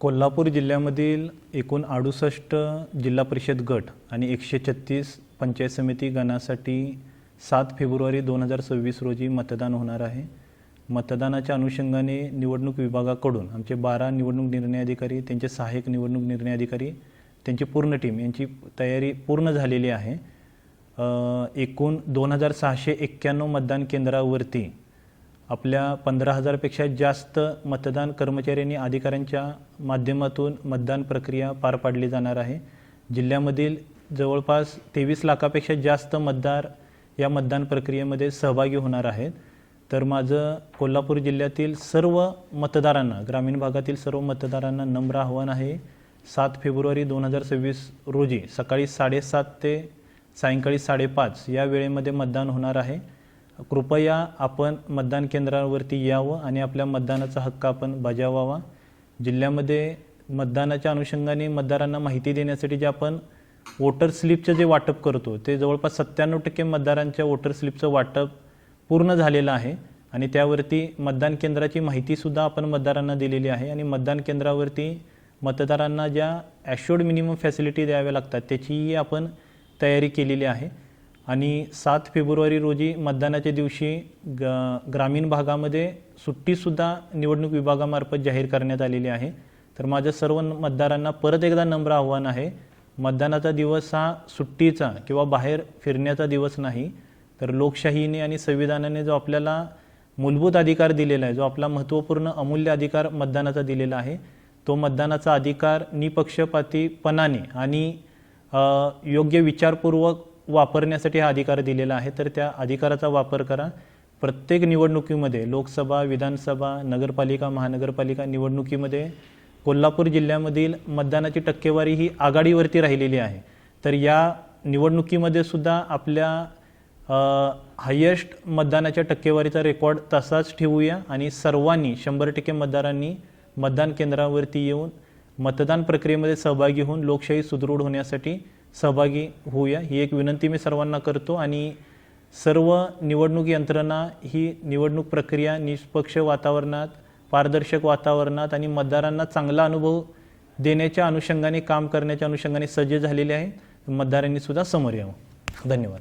कोल्हापूर जिल्ह्यामधील एकूण 68 जिल्हा परिषद गट आणि 136 पंचायत समिती गणासाठी 7 फेब्रुवारी 2026 रोजी मतदान होणार आहे। मतदानाच्या अनुषंगाने निवडणूक विभागाकडून आमचे 12 निवडणूक निर्णय अधिकारी, त्यांचे सहाय्यक निवडणूक निर्णय अधिकारी, त्यांची पूर्ण टीम यांची तयारी पूर्ण झालेली आहे। एकूण 2691 मतदान केंद्रावरती आपल्या 15,000पेक्षा जास्त मतदान कर्मचारी आणि अधिकाऱ्यांच्या माध्यमातून मतदान प्रक्रिया पार पाडली जाणार आहे। जिल्ह्यामधील जवळपास 23 लाखापेक्षा जास्त मतदार या मतदान प्रक्रियेमध्ये सहभागी होणार आहेत। तर माझं कोल्हापूर जिल्ह्यातील सर्व मतदारांना, ग्रामीण भागातील सर्व मतदारांना नम्र आव्हान आहे, 7 फेब्रुवारी 2026 रोजी सकाळी 7:30 ते सायंकाळी 5:30 या वेळेमध्ये मतदान होणार आहे। कृपया आपण मतदान केंद्रावरती यावं आणि आपल्या मतदानाचा हक्क आपण बजावावा। जिल्ह्यामध्ये मतदानाच्या अनुषंगाने मतदारांना माहिती देण्यासाठी जे आपण वोटर स्लिपचं जे वाटप करतो ते जवळपास 97% मतदारांच्या वोटर स्लिपचं वाटप पूर्ण झालेलं आहे आणि त्यावरती मतदान केंद्राची माहितीसुद्धा आपण मतदारांना दिलेली आहे आणि मतदान केंद्रावरती मतदारांना ज्या ॲश्युअर्ड मिनिमम फॅसिलिटी द्याव्या लागतात त्याचीही आपण तयारी केलेली आहे। आणि 7 फेब्रुवारी रोजी मतदानाच्या दिवशी ग्रामीण भागामध्ये सुट्टीसुद्धा निवडणूक विभागामार्फत जाहीर करण्यात आलेली आहे। तर माझ्या सर्व मतदारांना परत एकदा नम्र आव्हान आहे, मतदानाचा दिवस हा सुट्टीचा किंवा बाहेर फिरण्याचा दिवस नाही, तर लोकशाहीने आणि संविधानाने जो आपल्याला मूलभूत अधिकार दिलेला आहे, जो आपला महत्त्वपूर्ण अमूल्य अधिकार मतदानाचा दिलेला आहे, तो मतदानाचा अधिकार निपक्षपातीपणाने आणि योग्य विचारपूर्वक वापरण्यासाठी हा अधिकार दिलेला आहे। तर त्या अधिकाराचा वापर करा। प्रत्येक निवडणुकीमध्ये लोकसभा, विधानसभा, नगरपालिका, महानगरपालिका निवडणुकीमध्ये कोल्हापूर जिल्ह्यामधील मतदानाची टक्केवारी ही आघाडीवरती राहिलेली आहे। तर या निवडणुकीमध्ये सुद्धा आपल्या हायेस्ट मतदानाच्या टक्केवारीचा रेकॉर्ड तसाच ठेवूया आणि सर्वांनी 100% मतदारांनी मतदान केंद्रावरती येऊन मतदान प्रक्रियेमध्ये सहभागी होऊन लोकशाही सुदृढ होण्यासाठी सहभागी होऊया, ही एक विनंती मी सर्वांना करतो। आणि सर्व निवडणूक यंत्रणा ही निवडणूक प्रक्रिया निष्पक्ष वातावरणात, पारदर्शक वातावरणात आणि मतदारांना चांगला अनुभव देण्याच्या अनुषंगाने, काम करण्याच्या अनुषंगाने सज्ज झालेली आहे। मतदारांनी सुद्धा समोर यावं। धन्यवाद।